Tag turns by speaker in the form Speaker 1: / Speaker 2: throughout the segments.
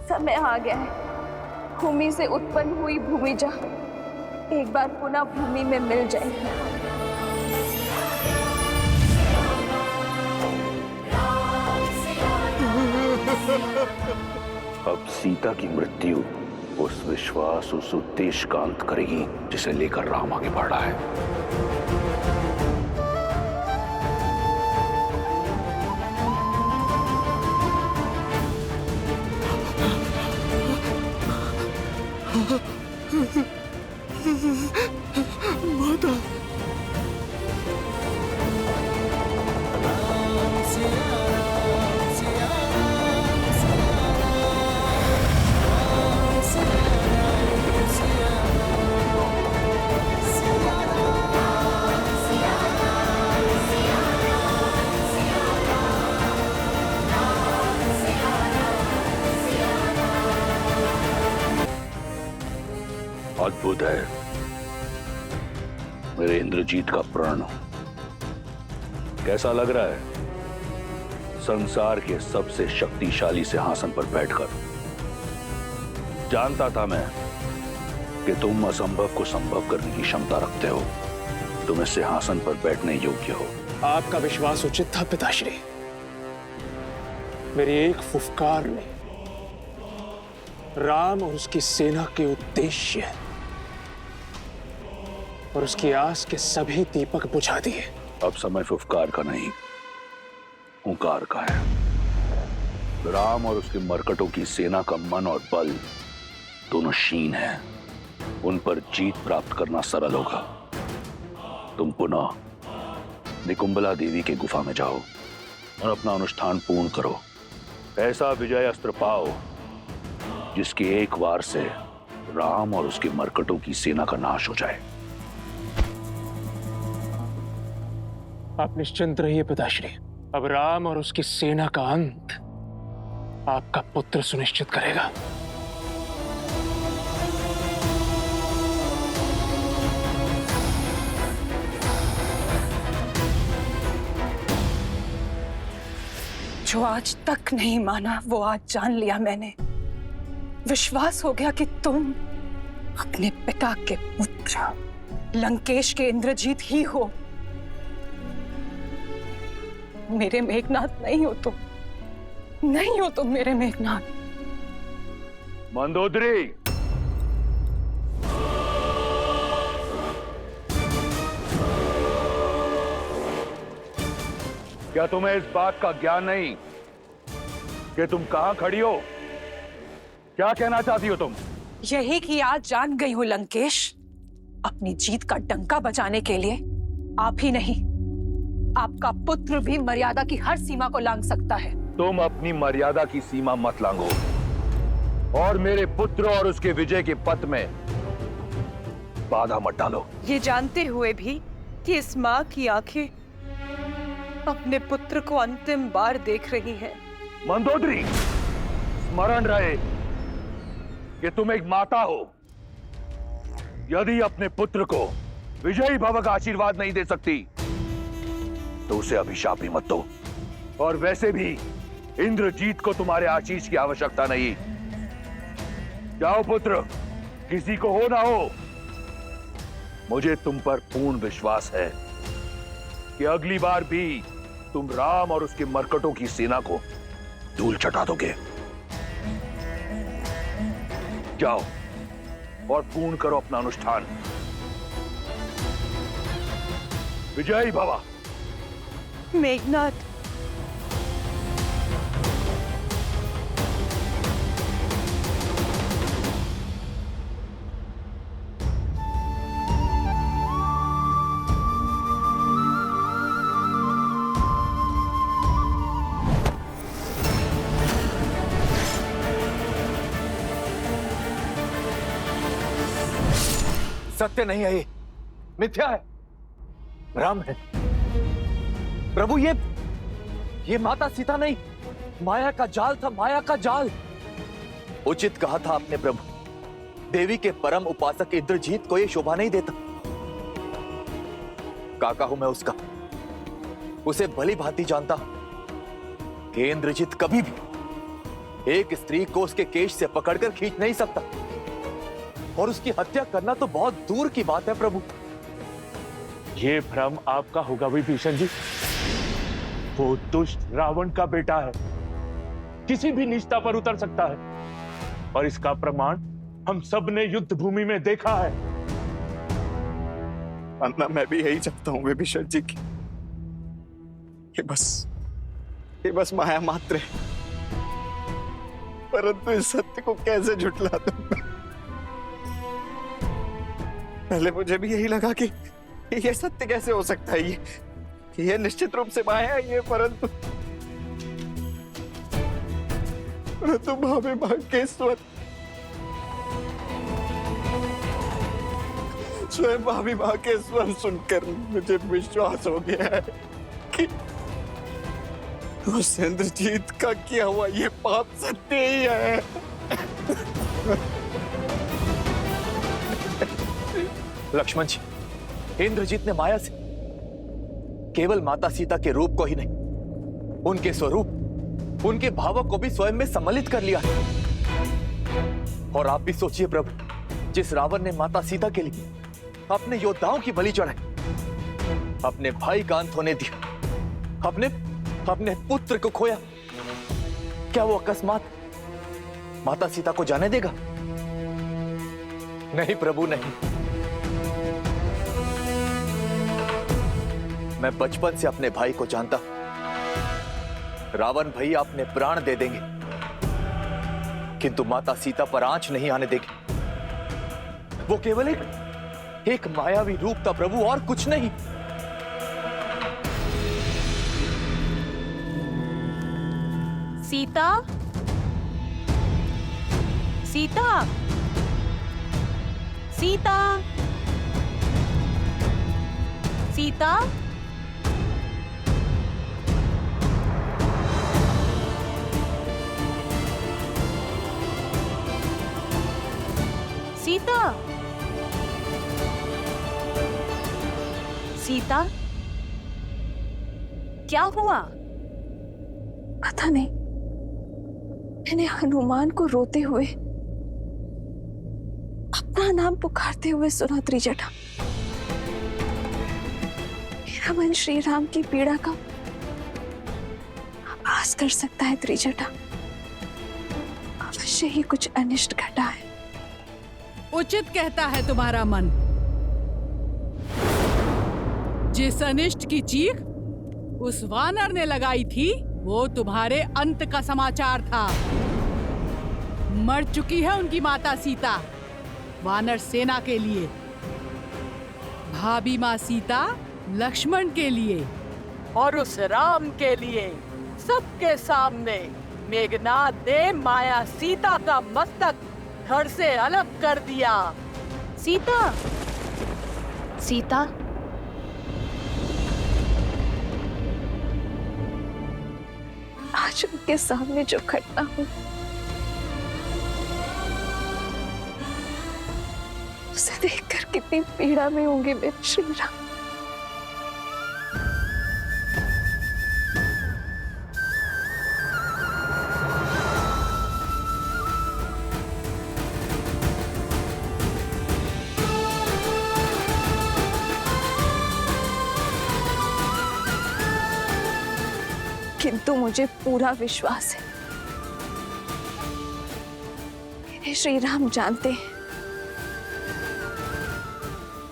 Speaker 1: समय आ गया है, भूमि से उत्पन्न हुई भूमिजा एक बार पुनः भूमि में मिल जाएगी।
Speaker 2: अब सीता की मृत्यु उस विश्वास, उस उद्देश्य का अंत करेगी जिसे लेकर राम आगे बढ़ रहा है।
Speaker 3: माता,
Speaker 2: अद्भुत है मेरे इंद्रजीत का प्रण। कैसा लग रहा है संसार के सबसे शक्तिशाली सिंहासन पर बैठकर? जानता था मैं कि तुम असंभव को संभव करने की क्षमता रखते हो। तुम इस सिंहासन पर बैठने योग्य हो।
Speaker 3: आपका विश्वास उचित था पिताश्री। मेरी एक फुफकार ने राम और उसकी सेना के उद्देश्य और उसकी आस के सभी दीपक बुझा दिए।
Speaker 2: अब समय फुफकार का नहीं, हुंकार का है। राम और उसके मरकटों की सेना का मन और बल दोनों क्षीण हैं। उन पर जीत प्राप्त करना सरल होगा। तुम पुनः निकुंबला देवी के गुफा में जाओ और अपना अनुष्ठान पूर्ण करो। ऐसा विजय अस्त्र पाओ जिसके एक वार से राम और उसके मरकटों की सेना का नाश हो जाए।
Speaker 3: आप निश्चिंत रहिए पिताश्री। अब राम और उसकी सेना का अंत आपका पुत्र सुनिश्चित करेगा।
Speaker 4: जो आज तक नहीं माना वो आज जान लिया मैंने। विश्वास हो गया कि तुम अपने पिता के पुत्र लंकेश के इंद्रजीत ही हो। मेरे मेघनाथ नहीं हो तुम, नहीं हो तुम मेरे मेघनाथ।
Speaker 2: मंदोदरी, क्या तुम्हें इस बात का ज्ञान नहीं कि तुम कहां खड़ी हो? क्या कहना चाहती हो तुम?
Speaker 4: यही कि आज जान गई हूं लंकेश, अपनी जीत का डंका बजाने के लिए आप ही नहीं, आपका पुत्र भी मर्यादा की हर सीमा को लांघ सकता है।
Speaker 2: तुम अपनी मर्यादा की सीमा मत लांघो और मेरे पुत्र और उसके विजय के पथ में बाधा मत डालो।
Speaker 5: ये जानते हुए भी कि इस माँ की आंखें अपने पुत्र को अंतिम बार देख रही हैं।
Speaker 2: मंदोदरी, स्मरण रहे कि तुम एक माता हो। यदि अपने पुत्र को विजयी भव का आशीर्वाद नहीं दे सकती तो उसे अभिशाप भी मत दो। और वैसे भी इंद्रजीत को तुम्हारे आशीष की आवश्यकता नहीं। जाओ पुत्र, किसी को हो ना हो, मुझे तुम पर पूर्ण विश्वास है कि अगली बार भी तुम राम और उसके मरकटों की सेना को धूल चटा दोगे। जाओ और पूर्ण करो अपना अनुष्ठान। विजयी भवा।
Speaker 5: मेघनाथ,
Speaker 6: सत्य नहीं है, ये मिथ्या है, भ्रम है। प्रभु, ये माता सीता नहीं, माया का जाल था, माया का जाल। उचित कहा था आपने प्रभु। देवी के परम उपासक इंद्रजीत को ये शोभा नहीं देता। काका हूं मैं उसका, उसे भली भांति जानता हूं कि इंद्रजीत कभी भी एक स्त्री को उसके केश से पकड़कर खींच नहीं सकता, और उसकी हत्या करना तो बहुत दूर की बात है प्रभु।
Speaker 3: ये भ्रम आपका होगा विभीषण जी। वो दुष्ट रावण का बेटा है, किसी भी निष्ठा पर उतर सकता है, और इसका प्रमाण हम सब ने युद्ध भूमि में देखा है।
Speaker 7: अन्ना, मैं भी यही चाहता हूँ विभीषण जी की ये बस माया मात्र है, परंतु इस सत्य को कैसे झुठला दूं मैं? पहले मुझे भी यही लगा कि ये सत्य कैसे हो सकता है, ये निश्चित रूप से माया है ये, परंतु भाभी मां के स्वयं भाभी मां के स्वर सुनकर मुझे विश्वास हो गया है कि उस इंद्रजीत का किया हुआ ये पाप सत्य ही है।
Speaker 6: लक्ष्मण जी, इंद्रजीत ने माया से केवल माता सीता के रूप को ही नहीं, उनके स्वरूप, उनके भावों को भी स्वयं में सम्मिलित कर लिया है। और आप भी सोचिए प्रभु, जिस रावण ने माता सीता के लिए अपने योद्धाओं की बलि चढ़ाई, अपने भाई का अंत होने दिया, अपने पुत्र को खोया, क्या वो अकस्मात माता सीता को जाने देगा? नहीं प्रभु, नहीं। मैं बचपन से अपने भाई को जानता हूं। रावण भैया अपने प्राण दे देंगे, किंतु माता सीता पर आंच नहीं आने देंगे। वो केवल एक मायावी रूप था प्रभु, और कुछ नहीं।
Speaker 5: सीता, सीता, सीता, सीता, सीता, सीता, क्या हुआ?
Speaker 1: पता नहीं, मैंने हनुमान को रोते हुए, अपना नाम पुकारते हुए सुना त्रिजटा। मेरा मन श्री राम की पीड़ा का आभास कर सकता है त्रिजटा। अवश्य ही कुछ अनिष्ट घटा है।
Speaker 8: उचित कहता है तुम्हारा मन। जिस अनिष्ट की चीख उस वानर ने लगाई थी, वो तुम्हारे अंत का समाचार था। मर चुकी है उनकी माता सीता वानर सेना के लिए, भाभी माँ सीता लक्ष्मण के लिए,
Speaker 5: और उस राम के लिए सबके सामने मेघनाद ने माया सीता का मस्तक धड़ से अलग कर दिया।
Speaker 1: सीता, सीता, आज उनके सामने जो घटना हुई, उसे देखकर कितनी पीड़ा में होंगे मेरे श्री राम। किंतु मुझे पूरा विश्वास है, मेरे श्री राम जानते हैं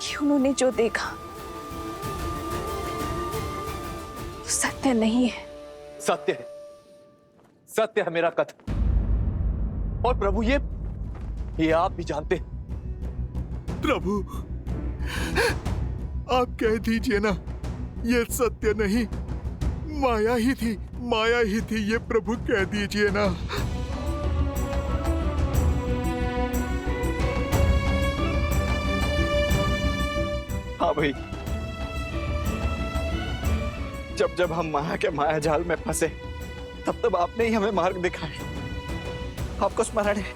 Speaker 1: कि उन्होंने जो देखा वो सत्य नहीं है।
Speaker 6: सत्य है, सत्य है मेरा कथन। और प्रभु ये आप भी जानते हैं।
Speaker 7: प्रभु, आप कह दीजिए ना, ये सत्य नहीं, माया ही थी, माया ही थी, ये प्रभु कह दीजिए ना। हाँ भाई, जब जब हम माया के माया जाल में फंसे, तब तब आपने ही हमें मार्ग दिखाए। आपको स्मरण है,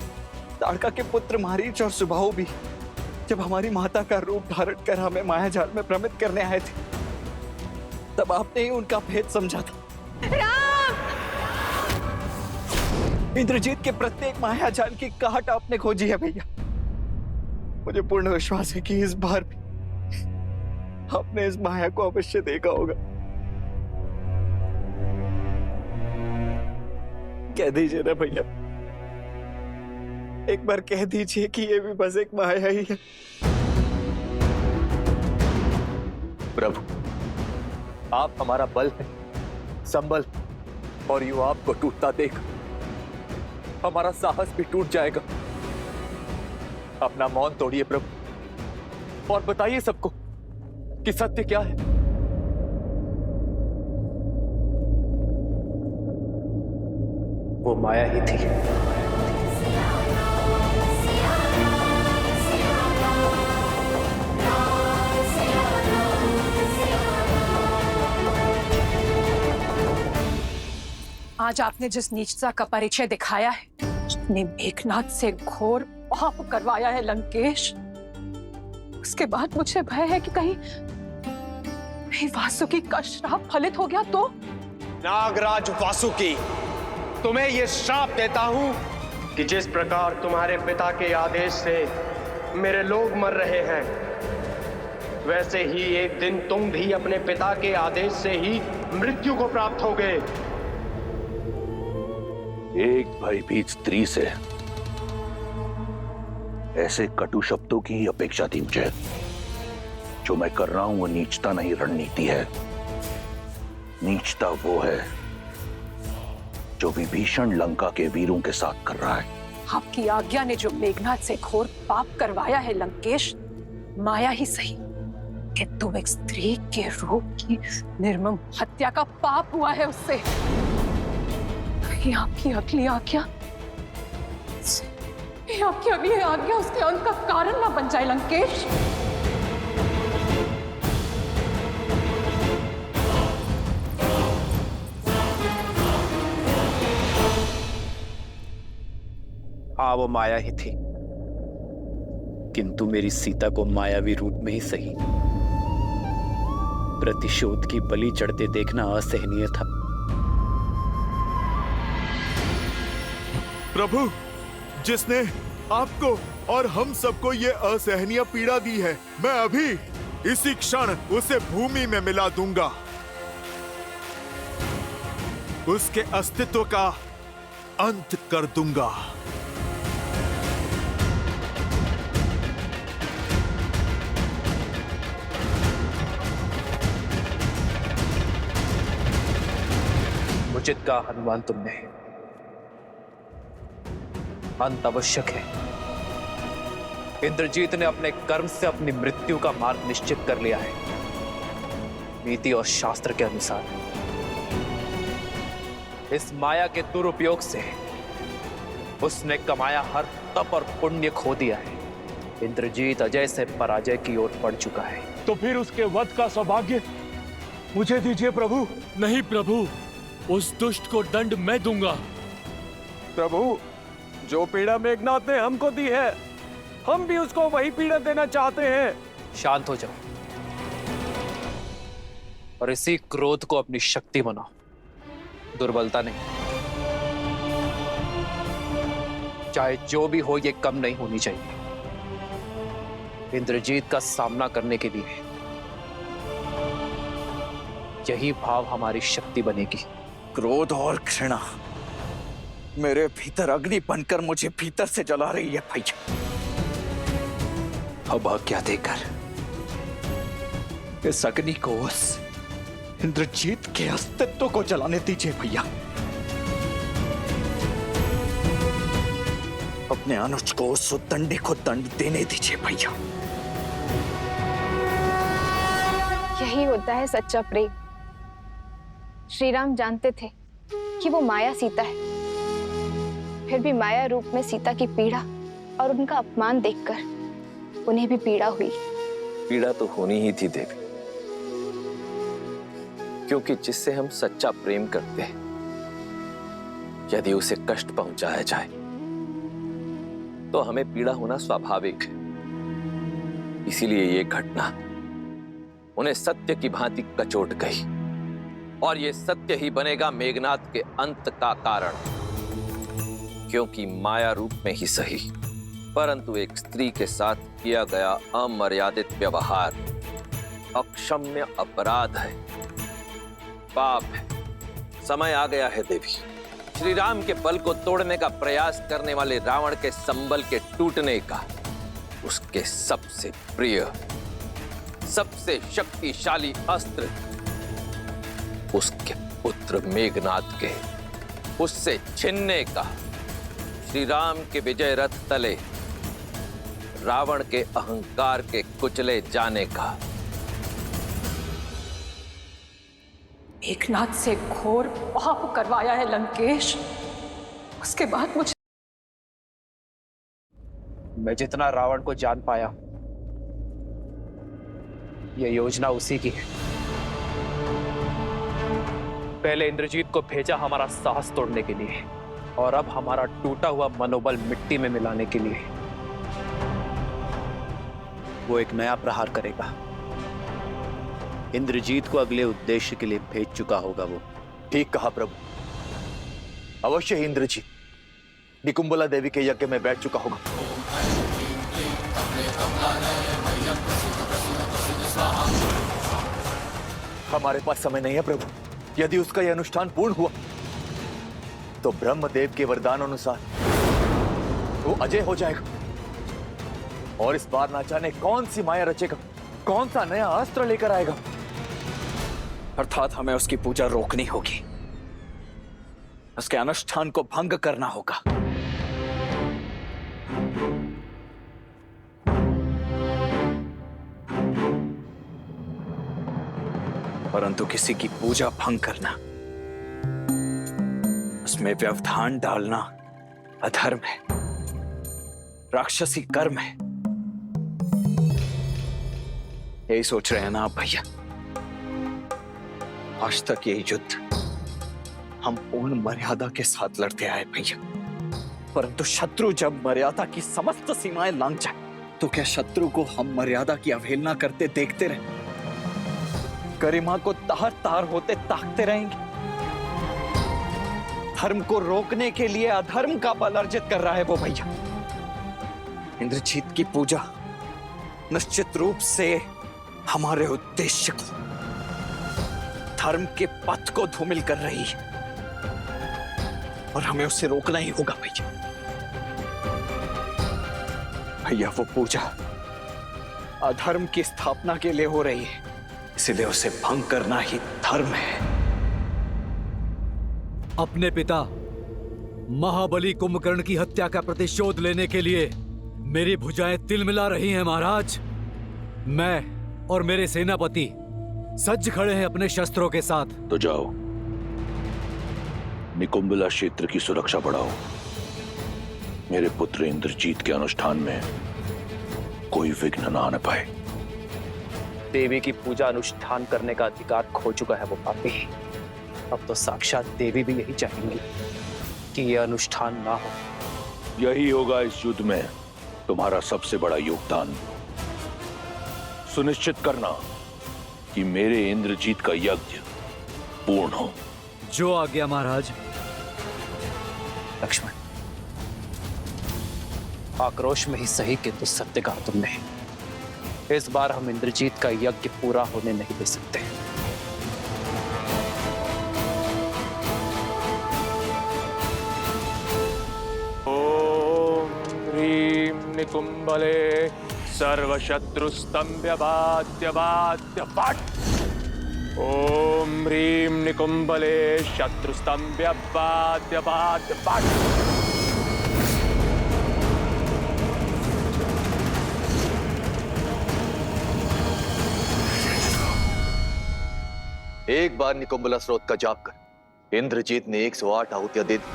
Speaker 7: ताड़का के पुत्र मारीच और सुबाहु भी जब हमारी माता का रूप धारण कर हमें माया जाल में भ्रमित करने आए थे, तब आपने ही उनका भेद समझा था। इंद्रजीत के प्रत्येक माया जाल की काट आपने खोजी है भैया। मुझे पूर्ण विश्वास है कि इस बार भी आपने इस माया को अवश्य देखा होगा। कह दीजिए ना भैया, एक बार कह दीजिए कि ये भी बस एक माया ही है।
Speaker 6: प्रभु, आप हमारा बल है, संबल, और यूं आपको टूटता देख हमारा साहस भी टूट जाएगा। अपना मौन तोड़िए प्रभु और बताइए सबको कि सत्य क्या है। वो माया ही थी।
Speaker 4: आज आपने जिस नीचता का परिचय दिखाया है, अपने मेघनाथ से घोर पाप करवाया है लंकेश, उसके बाद मुझे भय है कि कहीं वासुकी का श्राप फलित हो गया तो।
Speaker 9: नागराज वासुकी, तुम्हें यह श्राप देता हूं कि जिस प्रकार तुम्हारे पिता के आदेश से मेरे लोग मर रहे हैं, वैसे ही एक दिन तुम भी अपने पिता के आदेश से ही मृत्यु को प्राप्त होगे।
Speaker 2: एक भयभीत स्त्री से ऐसे कटु शब्दों की ही अपेक्षा थी मुझे। जो मैं कर रहा हूं वो नीचता नहीं, रणनीति है। नीचता वो है जो विभीषण लंका के वीरों के साथ कर रहा है।
Speaker 4: आपकी आज्ञा ने जो मेघनाथ से घोर पाप करवाया है लंकेश, माया ही सही कि तुम एक स्त्री के रूप की निर्मम हत्या का पाप हुआ है उससे। आपकी अगली आज्ञा, आपकी अगली आज्ञा उसके अंत का कारण ना बन जाए लंकेश।
Speaker 10: हाँ, वो माया ही थी, किंतु मेरी सीता को मायावी रूप में ही सही प्रतिशोध की बलि चढ़ते देखना असहनीय था।
Speaker 11: प्रभु, जिसने आपको और हम सबको ये असहनीय पीड़ा दी है, मैं अभी इसी क्षण उसे भूमि में मिला दूंगा। उसके अस्तित्व का अंत कर दूंगा।
Speaker 6: उचित का हनुमान तुमने, अंत आवश्यक है। इंद्रजीत ने अपने कर्म से अपनी मृत्यु का मार्ग निश्चित कर लिया है। नीति और शास्त्र के अनुसार इस माया के दुरुपयोग से उसने कमाया हर तप और पुण्य खो दिया है। इंद्रजीत अजय से पराजय की ओर बढ़ चुका है।
Speaker 3: तो फिर उसके वध का सौभाग्य मुझे दीजिए प्रभु।
Speaker 12: नहीं प्रभु, उस दुष्ट को दंड मैं दूंगा।
Speaker 9: प्रभु, जो पीड़ा मेघनाथ ने हमको दी है, हम भी उसको वही पीड़ा देना चाहते हैं।
Speaker 6: शांत हो जाओ और इसी क्रोध को अपनी शक्ति बनाओ, दुर्बलता नहीं। चाहे जो भी हो, ये कम नहीं होनी चाहिए। इंद्रजीत का सामना करने के लिए यही भाव हमारी शक्ति बनेगी।
Speaker 7: क्रोध और घृणा मेरे भीतर अग्नि बनकर मुझे भीतर से जला रही है भैया। अब आज्ञा देकर इस अग्नि को उस इंद्रजीत के अस्तित्व को जलाने दीजिए भैया। अपने अनुज को उस उद्दंडी को दंड देने दीजिए भैया।
Speaker 1: यही होता है सच्चा प्रेम। श्री राम जानते थे कि वो माया सीता है, फिर भी माया रूप में सीता की पीड़ा और उनका अपमान देखकर उन्हें भी पीड़ा हुई।
Speaker 13: पीड़ा तो होनी ही थी देवी, क्योंकि जिससे हम सच्चा प्रेम करते हैं, यदि उसे कष्ट पहुंचाया जाए तो हमें पीड़ा होना स्वाभाविक है। इसीलिए ये घटना उन्हें सत्य की भांति कचोट गई, और ये सत्य ही बनेगा मेघनाथ के अंत का कारण। क्योंकि माया रूप में ही सही, परंतु एक स्त्री के साथ किया गया अमर्यादित व्यवहार अक्षम्य अपराध है, पाप है। समय आ गया है देवी, श्री राम के बल को तोड़ने का प्रयास करने वाले रावण के संबल के टूटने का, उसके सबसे प्रिय, सबसे शक्तिशाली अस्त्र, उसके पुत्र मेघनाद के उससे छीनने का, श्री राम के विजय रथ तले रावण के अहंकार के कुचले जाने का।
Speaker 4: मेघनाद से घोर पाप करवाया है लंकेश, उसके बाद मुझे
Speaker 10: मैं जितना रावण को जान पाया, यह योजना उसी की है। पहले इंद्रजीत को भेजा हमारा साहस तोड़ने के लिए, और अब हमारा टूटा हुआ मनोबल मिट्टी में मिलाने के लिए। वो एक नया प्रहार करेगा। इंद्रजीत को अगले उद्देश्य के लिए भेज चुका होगा वो।
Speaker 6: ठीक कहा प्रभु, अवश्य ही इंद्रजीत निकुंबला देवी के यज्ञ में बैठ चुका होगा। हमारे पास समय नहीं है प्रभु। यदि उसका यह अनुष्ठान पूर्ण हुआ तो ब्रह्मदेव के वरदान अनुसार वो अजय हो जाएगा, और इस बार ना जाने कौन सी माया रचेगा, कौन सा नया अस्त्र लेकर आएगा।
Speaker 7: अर्थात हमें उसकी पूजा रोकनी होगी, उसके अनुष्ठान को भंग करना होगा। परंतु किसी की पूजा भंग करना, उसमें व्यवधान डालना अधर्म है, राक्षसी कर्म है। यही सोच रहे हैं ना आप भैया? आज तक यही युद्ध हम पूर्ण मर्यादा के साथ लड़ते आए भैया, परंतु शत्रु जब मर्यादा की समस्त सीमाएं लांघ जाए तो क्या शत्रु को हम मर्यादा की अवहेलना करते देखते रहे? गरिमा को तार तार होते ताकते रहेंगे? धर्म को रोकने के लिए अधर्म का बल अर्जित कर रहा है वो भैया। इंद्रजीत की पूजा निश्चित रूप से हमारे उद्देश्य को, धर्म के पथ को धूमिल कर रही है, और हमें उसे रोकना ही होगा भैया। भैया वो पूजा अधर्म की स्थापना के लिए हो रही है, इसलिए उसे भंग करना ही धर्म है।
Speaker 14: अपने पिता महाबली कुंभकर्ण की हत्या का प्रतिशोध लेने के लिए मेरी भुजाएं तिलमिला रही हैं महाराज। मैं और मेरे सेनापति सज्ज खड़े हैं अपने शस्त्रों के साथ।
Speaker 2: तो जाओ, निकुंबला क्षेत्र की सुरक्षा बढ़ाओ। मेरे पुत्र इंद्रजीत के अनुष्ठान में कोई विघ्न न आने पाए।
Speaker 10: देवी की पूजा अनुष्ठान करने का अधिकार खो चुका है वो पापी। अब तो साक्षात देवी भी यही चाहेंगी कि यह अनुष्ठान ना हो।
Speaker 2: यही होगा इस युद्ध में तुम्हारा सबसे बड़ा योगदान। सुनिश्चित करना कि मेरे इंद्रजीत का यज्ञ पूर्ण हो।
Speaker 14: जो आज्ञा महाराज।
Speaker 10: लक्ष्मण, आक्रोश में ही सही किंतु सत्य कहा तुमने। इस बार हम इंद्रजीत का यज्ञ पूरा होने नहीं दे सकते।
Speaker 3: ओम ह्रीं निकुंबले सर्वशत्रुस्तंभ्य बाध्य बाध्य फट। ओम ह्रीं निकुंबले शत्रुस्तंभ्य बाध्य बाध्य फट।
Speaker 6: एक बार निकुंबला स्रोत का जाप कर इंद्रजीत ने 108 आहुतियां दे दी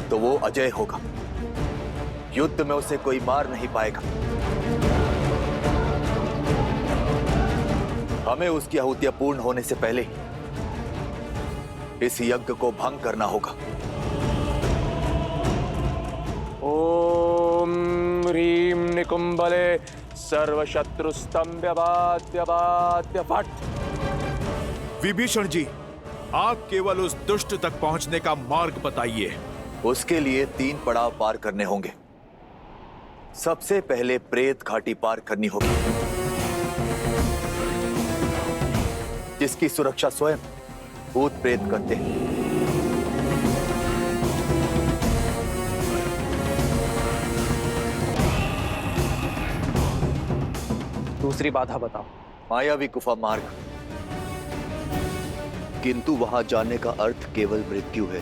Speaker 6: तो वो अजय होगा। युद्ध में उसे कोई मार नहीं पाएगा। हमें उसकी आहुतियां पूर्ण होने से पहले इस यज्ञ को भंग करना होगा।
Speaker 3: ओम ह्रीं निकुंबले सर्वशत्रुस्तंभ्य बाध्य बाध्य फट।
Speaker 11: विभीषण जी, आप केवल उस दुष्ट तक पहुंचने का मार्ग बताइए।
Speaker 15: उसके लिए 3 पड़ाव पार करने होंगे। सबसे पहले प्रेत घाटी पार करनी होगी, जिसकी सुरक्षा स्वयं भूत प्रेत करते हैं।
Speaker 10: दूसरी बाधा बताओ।
Speaker 15: मायावी गुफा मार्ग, किंतु वहां जाने का अर्थ केवल मृत्यु है।